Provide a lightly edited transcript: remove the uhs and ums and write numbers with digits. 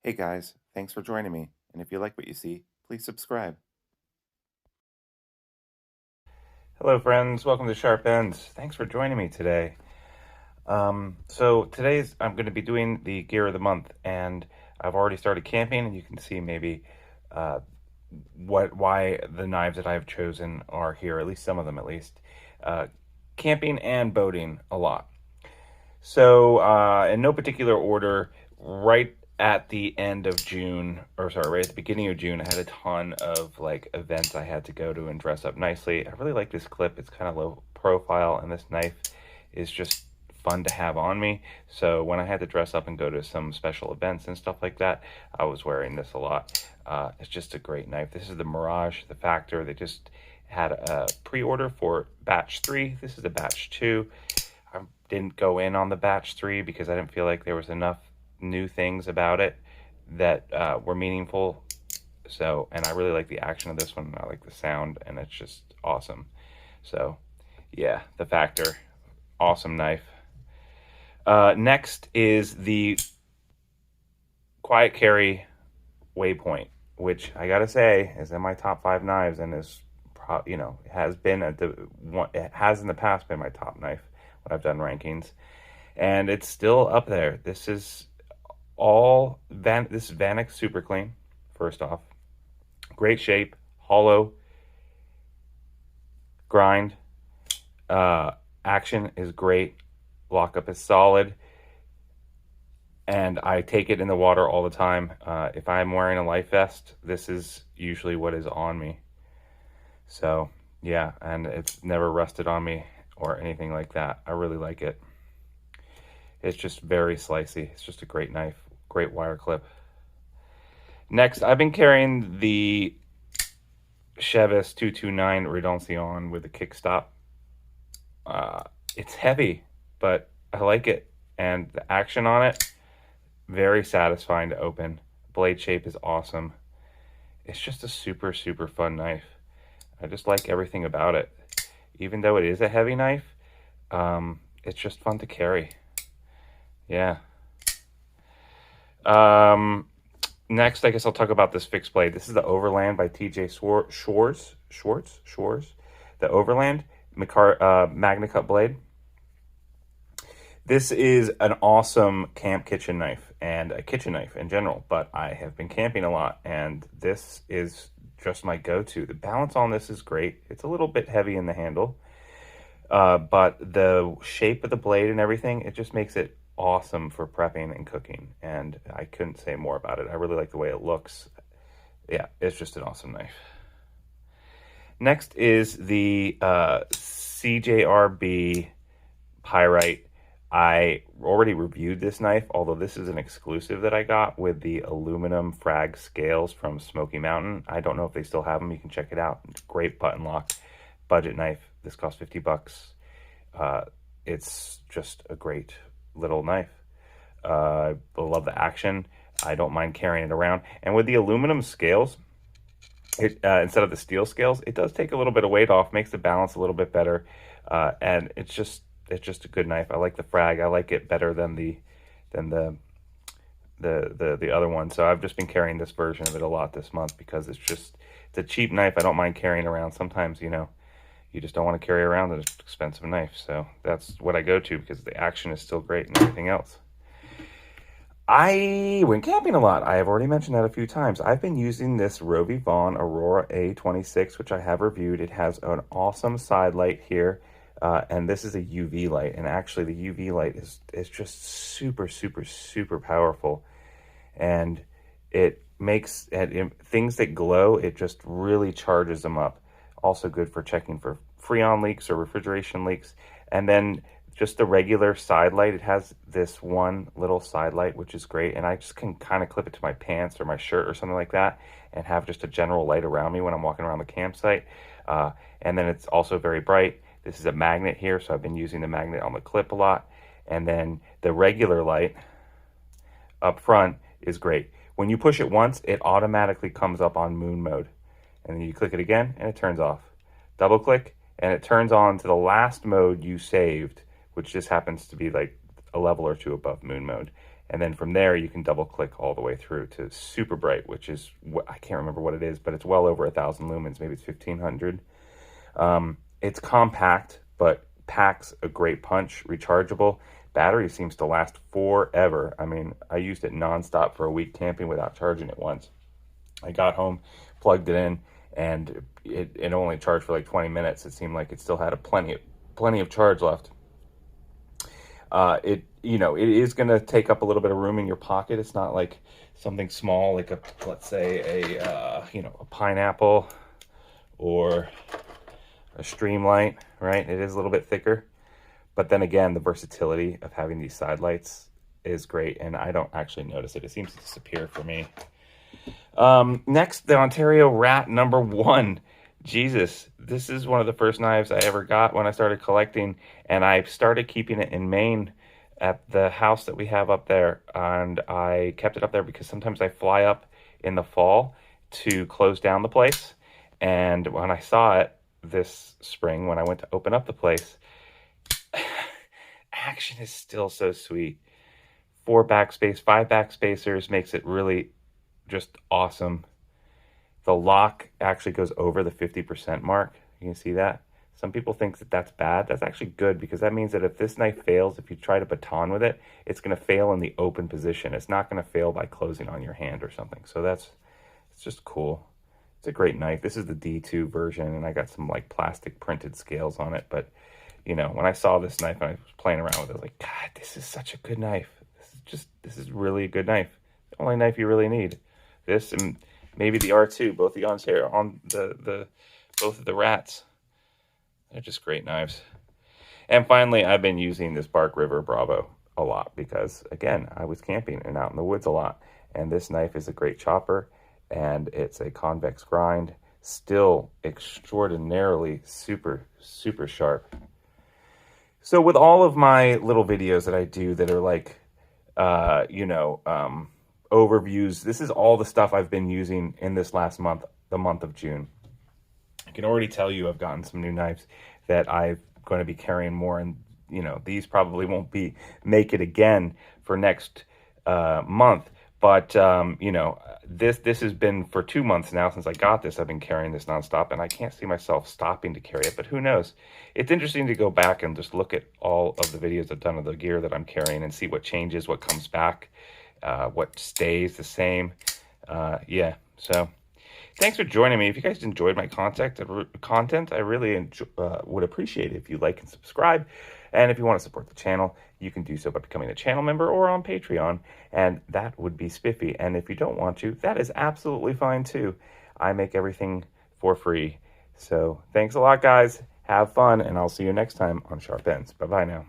Hey guys, thanks for joining me. And if you like what you see, please subscribe. Hello, friends. Welcome to Sharp Ends. Thanks for joining me today. So today's I'm going to be doing the gear of the month, and I've already started camping, and you can see maybe uh, why the knives that I've chosen are here. At least some of them, at least. Uh, Camping and boating a lot. So, in no particular order, right at the end of June, or sorry, right at the beginning of June, I had a ton of like events I had to go to and dress up nicely. I really like this clip. It's kind of low profile, and this knife is just fun to have on me. So when I had to dress up and go to some special events and stuff like that, I was wearing this a lot. It's just a great knife. This is the Mirage, the Factor. They just had a pre-order for batch 3. This is a batch 2. I didn't go in on the batch 3 because I didn't feel like there was enough new things about it that were meaningful. So, and I really like the action of this one. I like the sound, and it's just awesome. So, yeah, the Factor, awesome knife. Next is the Quiet Carry Waypoint, which I gotta say is in my top 5 knives, and is has been it has in the past been my top knife when I've done rankings, and it's still up there. This is this is Vanek Super Clean. First off, great shape, hollow, grind, action is great, lockup is solid, and I take it in the water all the time. If I'm wearing a life vest, this is usually what is on me. So yeah, and it's never rusted on me or anything like that. I really like it. It's just very slicey. It's just a great knife, great wire clip. Next, I've been carrying the Chevis 229 Redemption with the kickstop. It's heavy, but I like it, and the action on it, very satisfying to open. Blade shape is awesome. It's just a super, super fun knife. I just like everything about it. Even though it is a heavy knife, it's just fun to carry. Yeah. Next, I guess I'll talk about this fixed blade. This is the Overland by TJ Schwartz. The Overland MagnaCut blade. This is an awesome camp kitchen knife and a kitchen knife in general, but I have been camping a lot, and this is just my go-to. The balance on this is great. It's a little bit heavy in the handle, but the shape of the blade and everything, it just makes it awesome for prepping and cooking, and I couldn't say more about it. I really like the way it looks. Yeah, it's just an awesome knife. Next is the CJRB Pyrite. I already reviewed this knife, although this is an exclusive that I got with the aluminum frag scales from Smoky Mountain. I don't know if they still have them. You can check it out. It's a great button lock budget knife. This cost $50. It's just a great little knife. I love the action. I don't mind carrying it around. And with the aluminum scales, instead of the steel scales, it does take a little bit of weight off, makes the balance a little bit better, and it's just a good knife. I like the frag. I like it better than the other one. So I've just been carrying this version of it a lot this month because it's a cheap knife. I don't mind carrying around. Sometimes, you just don't want to carry around an expensive knife. So that's what I go to because the action is still great and everything else. I went camping a lot. I have already mentioned that a few times. I've been using this Rovi Vaughn Aurora A26, which I have reviewed. It has an awesome side light here. And this is a UV light, and actually the UV light is just super, super, super powerful, and it makes things that glow, it just really charges them up. Also good for checking for Freon leaks or refrigeration leaks. And then just the regular side light, it has this one little side light, which is great, and I just can kind of clip it to my pants or my shirt or something like that and have just a general light around me when I'm walking around the campsite. And then it's also very bright. This is a magnet here, so I've been using the magnet on the clip a lot. And then the regular light up front is great. When you push it once, it automatically comes up on moon mode. And then you click it again, and it turns off. Double click, and it turns on to the last mode you saved, which just happens to be like a level or two above moon mode. And then from there, you can double click all the way through to super bright, which is, I can't remember what it is, but it's well over 1,000 lumens. Maybe it's 1,500. It's compact, but packs a great punch, rechargeable. Battery seems to last forever. I mean, I used it nonstop for a week camping without charging it once. I got home, plugged it in, and it only charged for like 20 minutes. It seemed like it still had plenty of charge left. It is going to take up a little bit of room in your pocket. It's not like something small, like let's say a pineapple or a Streamlight, right? It is a little bit thicker, but then again, the versatility of having these side lights is great, and I don't actually notice it. It seems to disappear for me. Next, the Ontario Rat #1. Jesus, this is one of the first knives I ever got when I started collecting, and I started keeping it in Maine at the house that we have up there, and I kept it up there because sometimes I fly up in the fall to close down the place, and when I saw it this spring, when I went to open up the place, action is still so sweet. 4 backspace, 5 backspacers makes it really just awesome. The lock actually goes over the 50% mark. You can see that. Some people think that that's bad. That's actually good, because that means that if this knife fails, if you try to baton with it, it's going to fail in the open position. It's not going to fail by closing on your hand or something. So it's just cool. It's a great knife. This is the D2 version, and I got some like plastic printed scales on it. But when I saw this knife and I was playing around with it, I was like, God, this is such a good knife. This is really a good knife. The only knife you really need. This and maybe the R2, both the Ontario, both of the Rats. They're just great knives. And finally, I've been using this Bark River Bravo a lot because, again, I was camping and out in the woods a lot. And this knife is a great chopper, and it's a convex grind, still extraordinarily super, super sharp. So with all of my little videos that I do that are like, overviews, this is all the stuff I've been using in this last month, the month of June. I can already tell you I've gotten some new knives that I'm going to be carrying more, and these probably won't make it again for next month, but this has been for 2 months now since I got this. I've been carrying this nonstop, and I can't see myself stopping to carry it, but who knows? It's interesting to go back and just look at all of the videos I've done of the gear that I'm carrying and see what changes, what comes back, what stays the same. So thanks for joining me. If you guys enjoyed my content, I really would appreciate it if you like and subscribe. And if you want to support the channel, you can do so by becoming a channel member or on Patreon, and that would be spiffy. And if you don't want to, that is absolutely fine too. I make everything for free. So thanks a lot, guys. Have fun, and I'll see you next time on Sharp Ends. Bye-bye now.